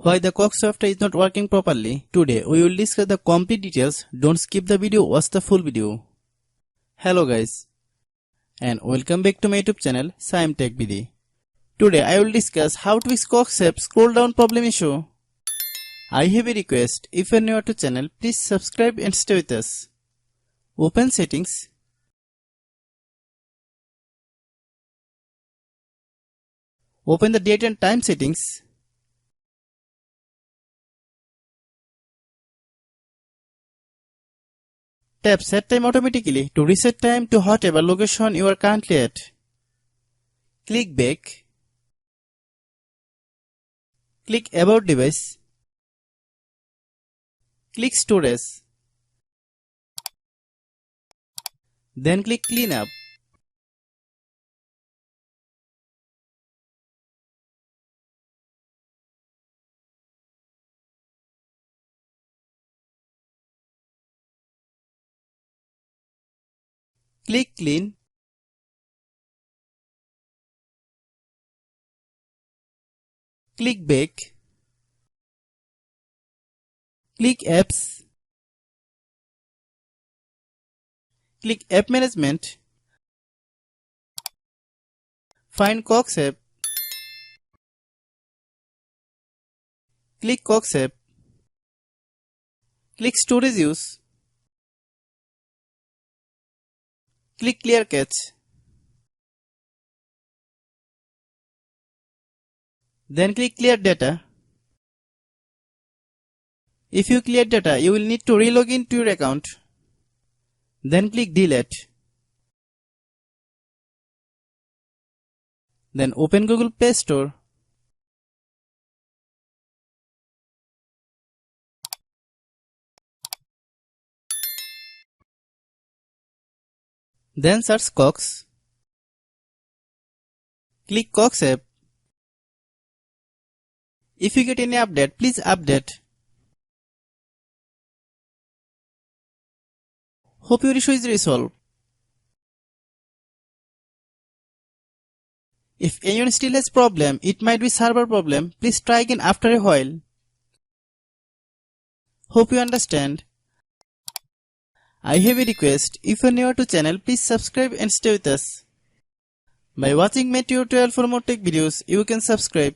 Why the Cox software is not working properly? Today we will discuss the complete details. Don't skip the video, watch the full video. Hello guys and welcome back to my YouTube channel Shaem Tech BD. Today I will discuss how to fix Cox app scroll down problem issue. I have a request, if you are new to channel please subscribe and stay with us. Open settings. Open the date and time settings. Tap set time automatically to reset time to whatever location you are currently at. Click back. Click about device. Click storage. Then click clean up. Click clean. Click back. Click apps. Click app management. Find Cox app. Click Cox app. Click storage use. Click clear cache. Then click clear data. If you clear data, you will need to relog into your account. Then click delete. Then open Google Play Store. Then search Cox. Click Cox app. If you get any update, please update. Hope your issue is resolved. If anyone still has problem, it might be server problem. Please try again after a while. Hope you understand. I have a request, if you are new to channel, please subscribe and stay with us. By watching my tutorial for more tech videos, you can subscribe.